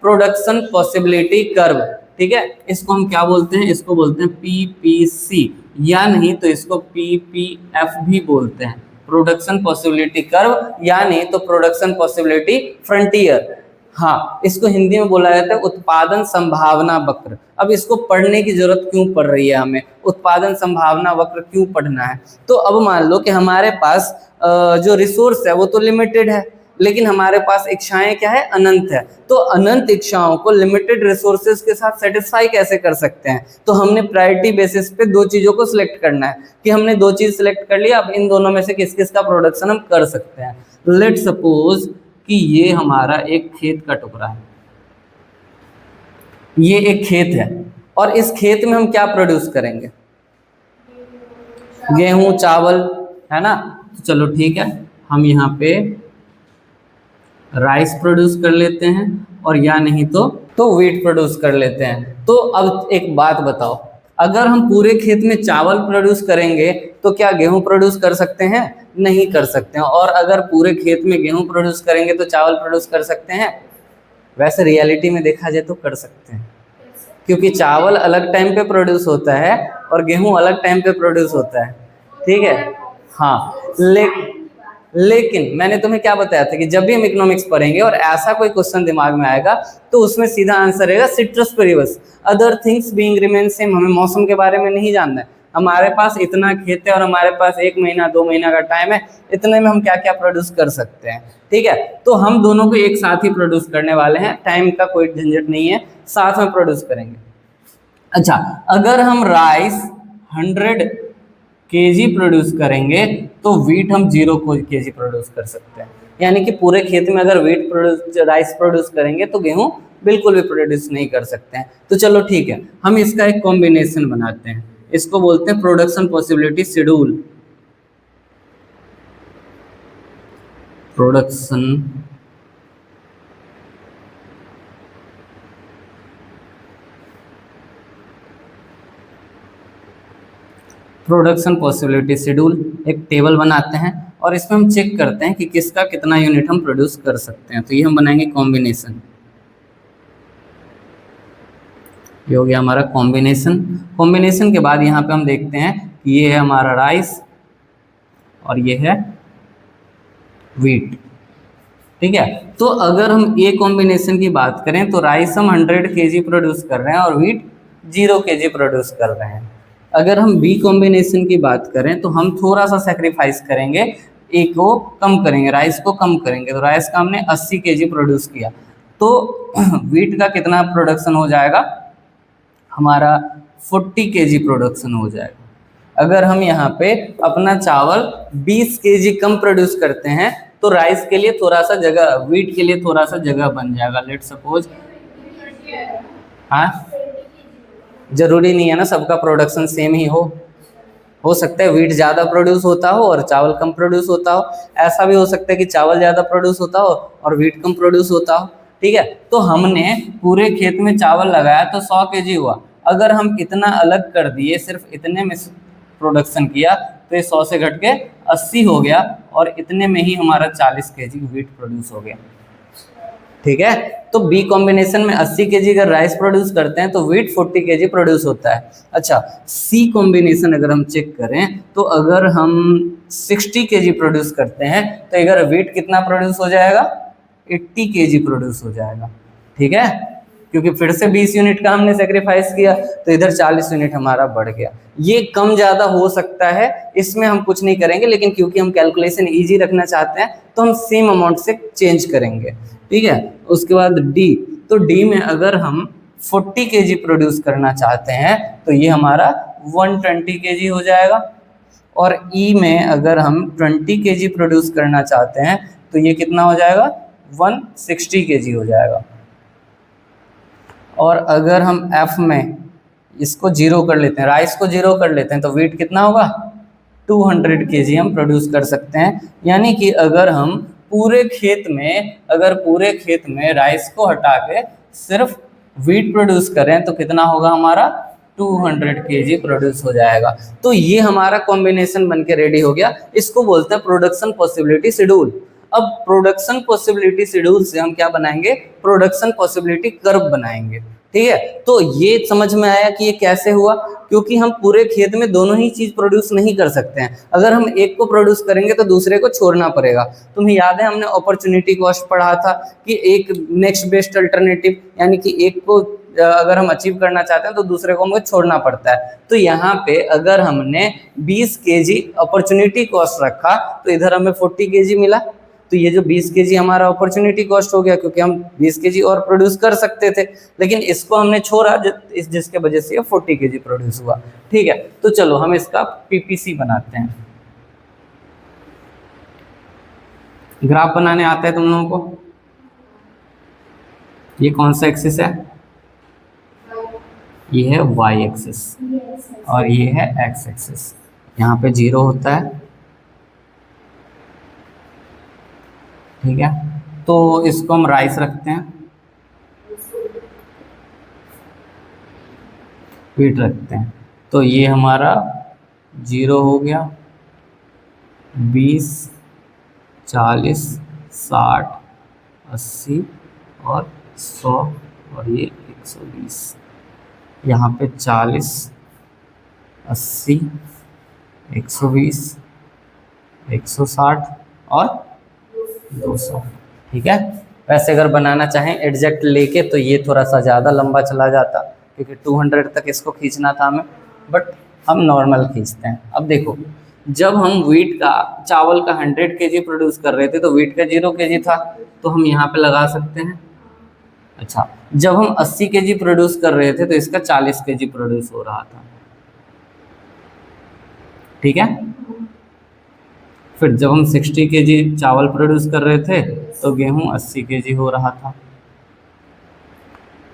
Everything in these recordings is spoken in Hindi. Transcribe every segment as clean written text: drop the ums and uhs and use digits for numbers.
Production possibility curve. ठीक है, इसको हम क्या बोलते हैं, इसको बोलते हैं पीपीसी, या नहीं तो इसको पीपीएफ भी बोलते हैं, प्रोडक्शन पॉसिबिलिटी कर्व, या नहीं तो प्रोडक्शन पॉसिबिलिटी फ्रंटियर। हाँ, इसको हिंदी में बोला जाता है उत्पादन संभावना वक्र। अब इसको पढ़ने की जरूरत क्यों पड़ रही है हमें, उत्पादन संभावना वक्र क्यों पढ़ना है? तो अब मान लो कि हमारे पास जो रिसोर्स है वो तो लिमिटेड है, लेकिन हमारे पास इच्छाएं क्या है, अनंत है। तो अनंत इच्छाओं को लिमिटेड रिसोर्सेज के साथ सेटिस्फाई कैसे कर सकते हैं? तो हमने प्रायोरिटी बेसिस पे दो चीजों को सिलेक्ट करना है कि हमने दो चीज सिलेक्ट कर लिया, अब इन दोनों में से किस किस का प्रोडक्शन हम कर सकते हैं। लेट सपोज कि ये हमारा एक खेत का टुकड़ा है, ये एक खेत है, और इस खेत में हम क्या प्रोड्यूस करेंगे, गेहूं चावल, है ना। तो चलो ठीक है, हम यहाँ पे राइस प्रोड्यूस कर लेते हैं, और या नहीं तो व्हीट प्रोड्यूस कर लेते हैं। तो अब एक बात बताओ, अगर हम पूरे खेत में चावल प्रोड्यूस करेंगे तो क्या गेहूं प्रोड्यूस कर सकते हैं? नहीं कर सकते हैं। और अगर पूरे खेत में गेहूं प्रोड्यूस करेंगे तो चावल प्रोड्यूस कर सकते हैं? वैसे रियलिटी में देखा जाए तो कर सकते हैं, क्योंकि चावल अलग टाइम पे प्रोड्यूस होता है और गेहूं अलग टाइम पे प्रोड्यूस होता है। ठीक है, हाँ, लेकिन मैंने तुम्हें क्या बताया था कि जब भी हम इकोनॉमिक्स पढ़ेंगे और ऐसा कोई क्वेश्चन दिमाग में आएगा तो उसमें सीधा आंसर रहेगा ceteris paribus, other things being remain same. हमें मौसम के बारे में नहीं जानना है, हमारे पास इतना खेत है और हमारे पास 1 महीना 2 महीना का टाइम है, इतने में हम क्या क्या प्रोड्यूस कर सकते हैं। ठीक है, तो हम दोनों को एक साथ ही प्रोड्यूस करने वाले हैं, टाइम का कोई झंझट नहीं है, साथ में प्रोड्यूस करेंगे। अच्छा, अगर हम राइस 100 केजी प्रोड्यूस करेंगे तो व्हीट हम 0 केजी प्रोड्यूस कर सकते हैं। यानी कि पूरे खेत में अगर राइस प्रोड्यूस करेंगे तो गेहूं बिल्कुल भी प्रोड्यूस नहीं कर सकते हैं। तो चलो ठीक है, हम इसका एक कॉम्बिनेशन बनाते हैं, इसको बोलते हैं production possibility schedule. Production possibility schedule एक टेबल बनाते हैं और इसमें हम चेक करते हैं कि किसका कितना यूनिट हम प्रोड्यूस कर सकते हैं। तो ये हम बनाएंगे कॉम्बिनेशन, ये हो गया हमारा कॉम्बिनेशन। कॉम्बिनेशन के बाद यहाँ पे हम देखते हैं कि ये है हमारा राइस और ये है व्हीट। ठीक है, तो अगर हम ए कॉम्बिनेशन की बात करें तो राइस हम 100 केजी प्रोड्यूस कर रहे हैं और व्हीट 0 केजी प्रोड्यूस कर रहे हैं। अगर हम बी कॉम्बिनेशन की बात करें तो हम थोड़ा सा सेक्रीफाइस करेंगे, ए को कम करेंगे, राइस को कम करेंगे। तो राइस का हमने 80 केजी प्रोड्यूस किया, तो व्हीट का कितना प्रोडक्शन हो जाएगा, हमारा 40 केजी प्रोडक्शन हो जाएगा। अगर हम यहाँ पे अपना चावल 20 केजी कम प्रोड्यूस करते हैं तो राइस के लिए थोड़ा सा जगह, व्हीट के लिए थोड़ा सा जगह बन जाएगा। लेट सपोज, हाँ, जरूरी नहीं है ना सबका प्रोडक्शन सेम ही हो सकता है व्हीट ज़्यादा प्रोड्यूस होता हो और चावल कम प्रोड्यूस होता हो, ऐसा भी हो सकता है कि चावल ज़्यादा प्रोड्यूस होता हो और व्हीट कम प्रोड्यूस होता हो। ठीक है, तो हमने पूरे खेत में चावल लगाया तो 100 केजी हुआ, अगर हम इतना अलग कर दिए, सिर्फ इतने में प्रोडक्शन किया तो ये 100 से घट के 80 हो गया और इतने में ही हमारा 40 केजी व्हीट प्रोड्यूस हो गया। ठीक है, तो बी कॉम्बिनेशन में 80 केजी अगर राइस प्रोड्यूस करते हैं तो व्हीट 40 केजी प्रोड्यूस होता है। अच्छा, सी कॉम्बिनेशन अगर हम चेक करें तो अगर हम 60 केजी प्रोड्यूस करते हैं तो अगर व्हीट कितना प्रोड्यूस हो जाएगा, 80 केजी प्रोड्यूस हो जाएगा। ठीक है, क्योंकि फिर से 20 यूनिट का हमने सेक्रीफाइस किया तो इधर 40 यूनिट हमारा बढ़ गया। ये कम ज़्यादा हो सकता है, इसमें हम कुछ नहीं करेंगे, लेकिन क्योंकि हम कैलकुलेशन ईजी रखना चाहते हैं तो हम सेम अमाउंट से चेंज करेंगे। ठीक है, उसके बाद डी, तो डी में अगर हम 40 केजी प्रोड्यूस करना चाहते हैं तो ये हमारा 120 केजी हो जाएगा, और ई में अगर हम 20 केजी प्रोड्यूस करना चाहते हैं तो ये कितना हो जाएगा, 160 केजी हो जाएगा। और अगर हम एफ में इसको 0 कर लेते हैं, राइस को 0 कर लेते हैं तो वेट कितना होगा, 200 केजी हम प्रोड्यूस कर सकते हैं। यानी कि अगर हम पूरे खेत में राइस को हटा के सिर्फ व्हीट प्रोड्यूस करें तो कितना होगा हमारा, 200 केजी प्रोड्यूस हो जाएगा। तो ये हमारा कॉम्बिनेशन बनके रेडी हो गया, इसको बोलते हैं प्रोडक्शन पॉसिबिलिटी शेड्यूल। अब प्रोडक्शन पॉसिबिलिटी शेड्यूल से हम क्या बनाएंगे, प्रोडक्शन पॉसिबिलिटी कर्व बनाएंगे। ठीक है, तो ये समझ में आया कि ये कैसे हुआ, क्योंकि हम पूरे खेत में दोनों ही चीज प्रोड्यूस नहीं कर सकते हैं। अगर हम एक को प्रोड्यूस करेंगे तो दूसरे को छोड़ना पड़ेगा। तुम्हें याद है हमने अपॉर्चुनिटी कॉस्ट पढ़ा था कि एक नेक्स्ट बेस्ट अल्टरनेटिव, यानी कि एक को अगर हम अचीव करना चाहते हैं तो दूसरे को हमें छोड़ना पड़ता है। तो यहाँ पे अगर हमने 20 केजी अपॉर्चुनिटी कॉस्ट रखा तो इधर हमें 40 केजी मिला। तो ये जो 20 केजी हमारा अपॉर्चुनिटी कॉस्ट हो गया, क्योंकि हम 20 केजी और प्रोड्यूस कर सकते थे, लेकिन इसको हमने छोड़ा जिसके वजह से ये 40 केजी प्रोड्यूस हुआ। ठीक है, तो चलो हम इसका पीपीसी बनाते हैं। ग्राफ बनाने आता है तुम लोगों को? ये कौन सा एक्सिस है? ये है वाई एक्सिस और ये है एक्स एक्सिस। यहाँ पे 0 होता है। ठीक है, तो इसको हम राइस रखते हैं, वीट रखते हैं। तो ये हमारा 0 हो गया, 20, 40, 60, 80 और 100 और ये 120। यहाँ पे 40, 80, 120, 160 और 200। ठीक है, वैसे अगर बनाना चाहें एग्जैक्ट लेके तो ये थोड़ा सा ज़्यादा लंबा चला जाता, क्योंकि 200 तक इसको खींचना था हमें, बट हम नॉर्मल खींचते हैं। अब देखो, जब हम वीट का, चावल का 100 केजी प्रोड्यूस कर रहे थे तो वीट का 0 केजी था, तो हम यहाँ पे लगा सकते हैं। अच्छा, जब हम 80 केजी प्रोड्यूस कर रहे थे तो इसका 40 केजी प्रोड्यूस हो रहा था। ठीक है, फिर जब हम 60 केजी चावल प्रोड्यूस कर रहे थे तो गेहूं 80 केजी हो रहा था।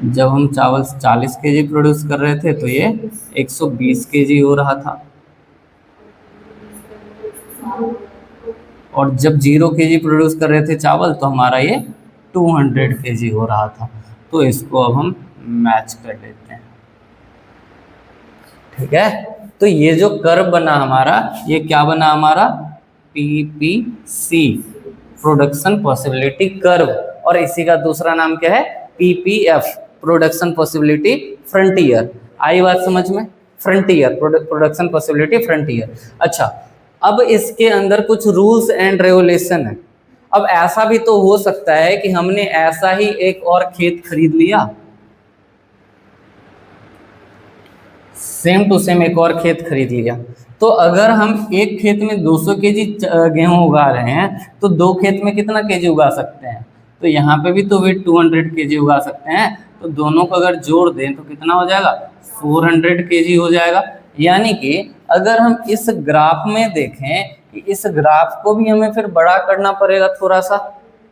जब हम चावल 40 केजी प्रोड्यूस कर रहे थे तो ये 120 केजी हो रहा था। और जब 0 केजी प्रोड्यूस कर रहे थे चावल तो हमारा ये 200 केजी हो रहा था। तो इसको अब हम मैच कर लेते हैं। ठीक है, तो ये जो कर्व बना हमारा, ये क्या बना हमारा, पीपीसी, प्रोडक्शन पॉसिबिलिटी कर्व। और इसी का दूसरा नाम क्या है, पीपीएफ, प्रोडक्शन पॉसिबिलिटी फ्रंटियर। आई बात समझ में? Frontier, production possibility frontier. अच्छा, अब इसके अंदर कुछ रूल्स एंड रेगुलेशन है। अब ऐसा भी तो हो सकता है कि हमने ऐसा ही एक और खेत खरीद लिया, सेम टू सेम एक और खेत खरीद लिया। तो अगर हम एक खेत में 200 केजी गेहूं उगा रहे हैं तो दो खेत में कितना केजी उगा सकते हैं? तो यहाँ पे भी तो वे 200 केजी उगा सकते हैं। तो दोनों को अगर जोड़ दें तो कितना हो जाएगा, 400 केजी हो जाएगा। यानी कि अगर हम इस ग्राफ में देखें कि इस ग्राफ को भी हमें फिर बड़ा करना पड़ेगा थोड़ा सा,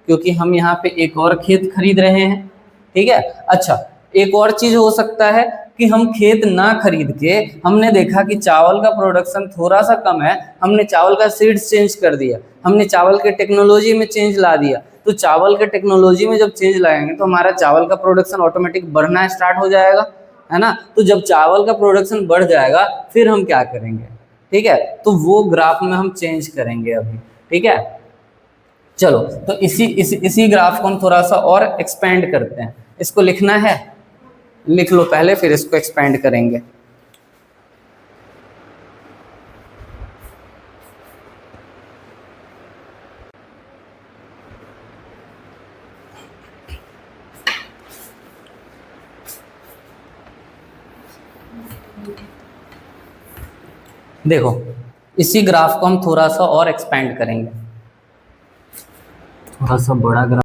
क्योंकि हम यहाँ पे एक और खेत खरीद रहे हैं। ठीक है, अच्छा, एक और चीज हो सकता है कि हम खेत ना खरीद के हमने देखा कि चावल का प्रोडक्शन थोड़ा सा कम है, हमने चावल का सीड्स चेंज कर दिया, हमने चावल के टेक्नोलॉजी में चेंज ला दिया। तो चावल के टेक्नोलॉजी में जब चेंज लाएंगे तो हमारा चावल का प्रोडक्शन ऑटोमेटिक बढ़ना स्टार्ट हो जाएगा, है ना। तो जब चावल का प्रोडक्शन बढ़ जाएगा फिर हम क्या करेंगे, ठीक है, तो वो ग्राफ में हम चेंज करेंगे अभी। ठीक है, चलो, तो इसी ग्राफ को हम थोड़ा सा और एक्सपेंड करते हैं। इसको लिखना है, लिख लो पहले, फिर इसको एक्सपेंड करेंगे। देखो, इसी ग्राफ को हम थोड़ा सा और एक्सपेंड करेंगे, थोड़ा सा बड़ा ग्राफ।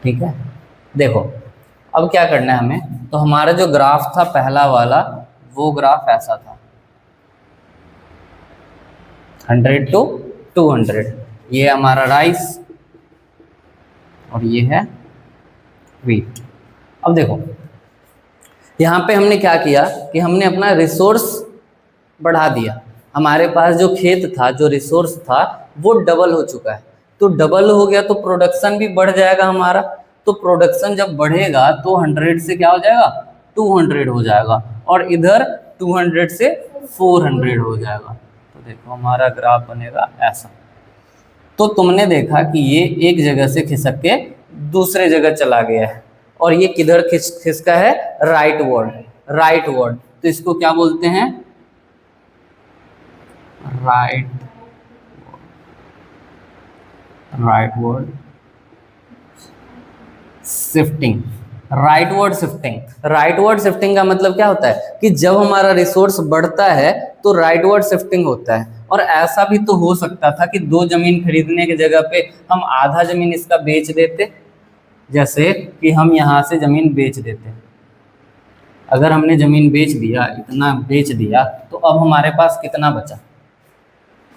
ठीक है, देखो अब क्या करना है हमें, तो हमारा जो ग्राफ था पहला वाला, वो ग्राफ ऐसा था 100 to 200, ये हमारा राइस और ये है वीट। अब देखो यहाँ पे हमने क्या किया कि हमने अपना रिसोर्स बढ़ा दिया, हमारे पास जो खेत था, जो रिसोर्स था वो डबल हो चुका है, तो डबल हो गया तो प्रोडक्शन भी बढ़ जाएगा हमारा, तो प्रोडक्शन जब बढ़ेगा तो 100 से क्या हो जाएगा 200 हो जाएगा, और इधर 200 से 400 हो जाएगा। तो देखो हमारा ग्राफ बनेगा ऐसा। तो तुमने देखा कि ये एक जगह से खिसक के दूसरे जगह चला गया है, और ये किधर खिसका है, राइट वर्ड, राइट वर्ड, तो इसको क्या बोलते हैं, right word shifting. Right word shifting, right word shifting का मतलब क्या होता है कि जब हमारा रिसोर्स बढ़ता है तो राइट वर्ड शिफ्टिंग होता है। और ऐसा भी तो हो सकता था कि 2 जमीन खरीदने की जगह पे हम आधा जमीन इसका बेच देते, जैसे कि हम यहाँ से जमीन बेच देते, अगर हमने जमीन बेच दिया, इतना बेच दिया, तो अब हमारे पास कितना बचा,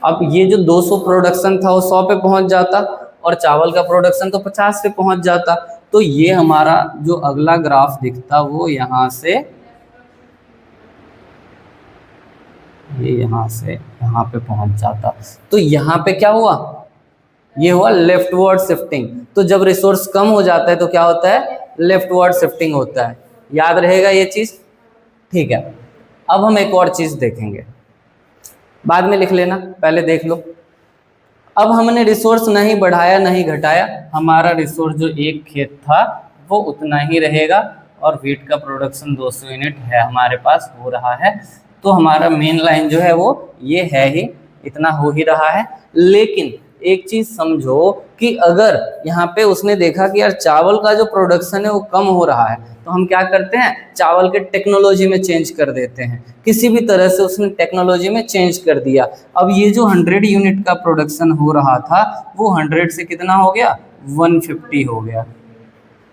अब ये जो 200 प्रोडक्शन था वो 100 पे पहुंच जाता, और चावल का प्रोडक्शन तो 50 पे पहुंच जाता। तो ये हमारा जो अगला ग्राफ दिखता वो यहाँ से, ये यहाँ से यहाँ पे पहुंच जाता। तो यहाँ पे क्या हुआ, ये हुआ लेफ्टवर्ड शिफ्टिंग। तो जब रिसोर्स कम हो जाता है तो क्या होता है, लेफ्टवर्ड शिफ्टिंग होता है। याद रहेगा ये चीज, ठीक है। अब हम एक और चीज देखेंगे, बाद में लिख लेना, पहले देख लो। अब हमने रिसोर्स नहीं बढ़ाया नहीं घटाया, हमारा रिसोर्स जो एक खेत था वो उतना ही रहेगा, और वीट का प्रोडक्शन 200 यूनिट है हमारे पास, हो रहा है। तो हमारा मेन लाइन जो है वो ये है ही, इतना हो ही रहा है। लेकिन एक चीज समझो कि अगर यहाँ पे उसने देखा कि यार चावल का जो प्रोडक्शन है वो कम हो रहा है, तो हम क्या करते हैं, चावल के टेक्नोलॉजी में चेंज कर देते हैं, किसी भी तरह से उसने टेक्नोलॉजी में चेंज कर दिया। अब ये जो 100 यूनिट का प्रोडक्शन हो रहा था वो 100 से कितना हो गया, 150 हो गया,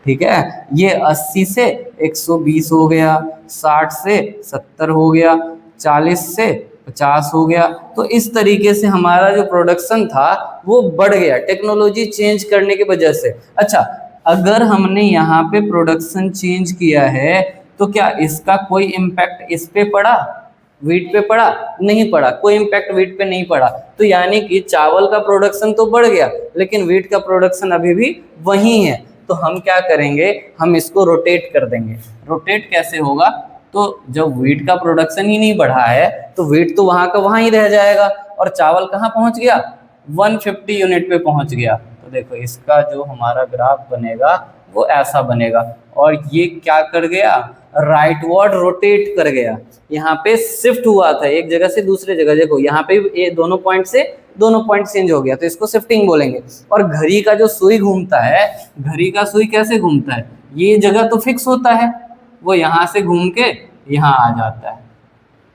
ठीक है। ये 80 से 120 हो गया, 60 से 70 हो गया, 40 से 50 हो गया। तो इस तरीके से हमारा जो प्रोडक्शन था वो बढ़ गया टेक्नोलॉजी चेंज करने की वजह से। अच्छा, अगर हमने यहाँ पे प्रोडक्शन चेंज किया है तो क्या इसका कोई इम्पैक्ट इस पे पड़ा, वीट पे पड़ा? नहीं पड़ा, कोई इम्पैक्ट वीट पे नहीं पड़ा। तो यानी कि चावल का प्रोडक्शन तो बढ़ गया लेकिन वीट का प्रोडक्शन अभी भी वही है। तो हम क्या करेंगे, हम इसको रोटेट कर देंगे। रोटेट कैसे होगा, तो जब वीट का प्रोडक्शन ही नहीं बढ़ा है तो वीट तो वहां का वहां ही रह जाएगा, और चावल कहाँ पहुंच गया, 150 यूनिट पे पहुंच गया। तो देखो इसका जो हमारा ग्राफ बनेगा वो ऐसा बनेगा, और ये क्या कर गया, राइटवर्ड रोटेट कर गया। यहाँ पे शिफ्ट हुआ था एक जगह से दूसरे जगह, देखो यहाँ पे ये दोनों पॉइंट से दोनों पॉइंट चेंज हो गया, तो इसको शिफ्टिंग बोलेंगे। और घड़ी का जो सुई घूमता है, घड़ी का सुई कैसे घूमता है, ये जगह तो फिक्स होता है, वो यहाँ से घूम के यहाँ आ जाता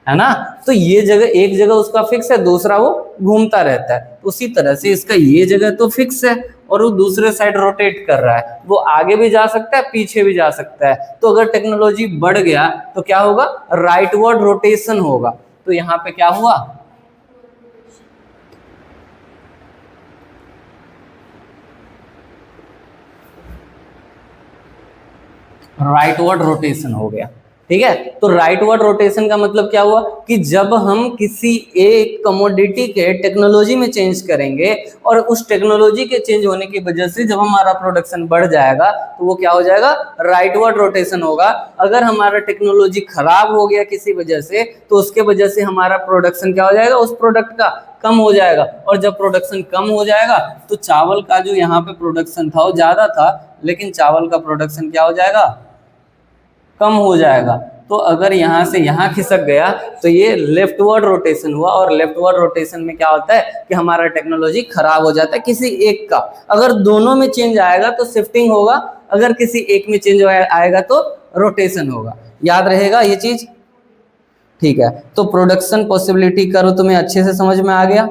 है ना। तो ये जगह एक जगह उसका फिक्स है, दूसरा वो घूमता रहता है। उसी तरह से इसका ये जगह तो फिक्स है और वो दूसरे साइड रोटेट कर रहा है, वो आगे भी जा सकता है पीछे भी जा सकता है। तो अगर टेक्नोलॉजी बढ़ गया तो क्या होगा, राइटवर्ड रोटेशन होगा। तो यहाँ पे क्या हुआ, राइटवर्ड रोटेशन हो गया, ठीक है। तो राइटवर्ड रोटेशन का मतलब क्या हुआ कि जब हम किसी एक कमोडिटी के टेक्नोलॉजी में चेंज करेंगे और उस टेक्नोलॉजी के चेंज होने की वजह से जब हमारा प्रोडक्शन बढ़ जाएगा तो वो क्या हो जाएगा, राइटवर्ड रोटेशन होगा। अगर हमारा टेक्नोलॉजी खराब हो गया किसी वजह से तो उसके वजह से हमारा प्रोडक्शन क्या हो जाएगा, उस प्रोडक्ट का कम हो जाएगा। और जब प्रोडक्शन कम हो जाएगा तो चावल का जो यहाँ पे प्रोडक्शन था वो ज्यादा था, लेकिन चावल का प्रोडक्शन क्या हो जाएगा, कम हो जाएगा। तो अगर यहाँ से यहाँ खिसक गया तो ये लेफ्टवर्ड रोटेशन हुआ, और लेफ्टवर्ड रोटेशन में क्या होता है कि हमारा टेक्नोलॉजी खराब हो जाता है किसी एक का। अगर दोनों में चेंज आएगा तो शिफ्टिंग होगा, अगर किसी एक में चेंज आएगा तो रोटेशन होगा। याद रहेगा ये चीज, ठीक है। तो प्रोडक्शन पॉसिबिलिटी करो तुम्हें अच्छे से समझ में आ गया।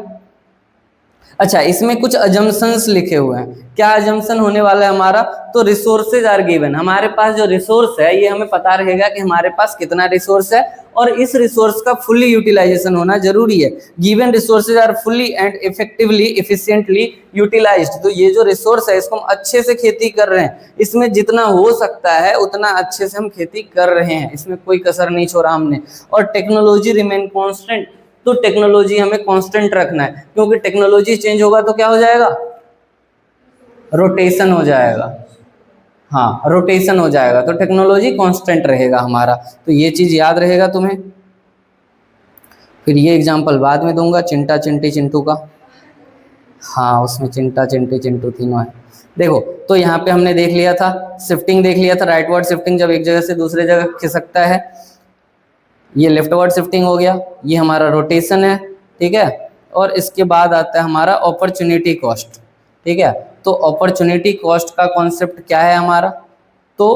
अच्छा, इसमें कुछ अजम्पशंस लिखे हुए हैं। क्या अजम्पशन होने वाला है हमारा? तो रिसोर्सेज आर गिवन, हमारे पास जो रिसोर्स है ये हमें पता रहेगा कि हमारे पास कितना रिसोर्स है और इस रिसोर्स का फुल्ली यूटिलाइजेशन होना जरूरी है। Given resources are fully and effectively efficiently utilised. तो ये जो रिसोर्स है इसको हम अच्छे से खेती कर रहे हैं, इसमें जितना हो सकता है उतना अच्छे से हम खेती कर रहे हैं, इसमें कोई कसर नहीं छोड़ा हमने। और टेक्नोलॉजी रिमेन कॉन्स्टेंट, तो टेक्नोलॉजी हमें कांस्टेंट रखना है, क्योंकि टेक्नोलॉजी चेंज होगा तो क्या हो जाएगा? रोटेशन हो जाएगा। हाँ, रोटेशन हो जाएगा, तो टेक्नोलॉजी कांस्टेंट रहेगा हमारा, तो ये चीज याद रहेगा तुम्हें। फिर ये एग्जांपल बाद में दूंगा, चिंटा चिंटी चिंटू का। हाँ, उसमें चिंटा चिंटी चिंटू तीनों है। देखो, तो यहाँ पे हमने देख लिया था शिफ्टिंग, देख लिया था राइटवर्ड शिफ्टिंग, जब एक जगह से दूसरे जगह खिसकता है। ये लेफ्टवर्ड शिफ्टिंग हो गया, ये हमारा रोटेशन है, ठीक है। और इसके बाद आता है हमारा अपॉर्चुनिटी कॉस्ट, ठीक है। तो अपॉर्चुनिटी कॉस्ट का कॉन्सेप्ट क्या है हमारा? तो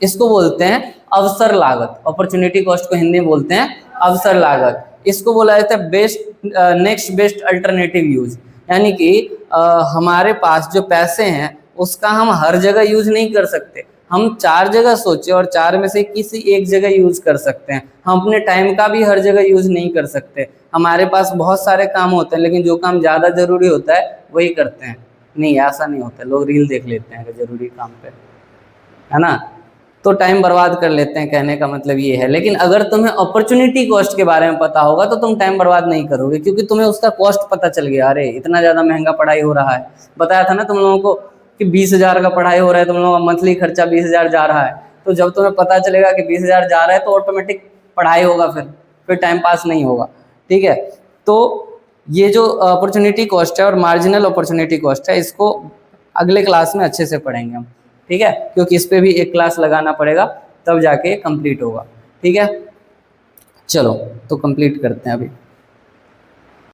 इसको बोलते हैं अवसर लागत। अपॉर्चुनिटी कॉस्ट को हिंदी में बोलते हैं अवसर लागत। इसको बोला जाता है best next best alternative use, यानी कि हमारे पास जो पैसे हैं उसका हम हर जगह यूज नहीं कर सकते, हम 4 जगह सोचे और 4 में से किसी एक जगह यूज कर सकते हैं। हम अपने टाइम का भी हर जगह यूज नहीं कर सकते, हमारे पास बहुत सारे काम होते हैं लेकिन जो काम ज़्यादा जरूरी होता है वही करते हैं। नहीं, ऐसा नहीं होता, लोग रील देख लेते हैं जरूरी काम पे, है ना, तो टाइम बर्बाद कर लेते हैं, कहने का मतलब ये है। लेकिन अगर तुम्हें अपॉर्चुनिटी कॉस्ट के बारे में पता होगा तो तुम टाइम बर्बाद नहीं करोगे, क्योंकि तुम्हें उसका कॉस्ट पता चल गया। अरे इतना ज़्यादा महंगा पढ़ाई हो रहा है, बताया था ना तुम लोगों को कि 20,000 का पढ़ाई हो रहा है, तुम लोगों का मंथली खर्चा 20,000 जा रहा है। तो जब तुम्हें पता चलेगा कि 20,000 जा रहा है तो ऑटोमेटिक पढ़ाई होगा, फिर टाइम पास नहीं होगा, ठीक है। तो ये जो अपॉर्चुनिटी कॉस्ट है और मार्जिनल अपॉर्चुनिटी कॉस्ट है, इसको अगले क्लास में अच्छे से पढ़ेंगे हम, ठीक है, क्योंकि इस पे भी एक क्लास लगाना पड़ेगा तब जाके कंप्लीट होगा, ठीक है। चलो, तो कंप्लीट करते हैं अभी।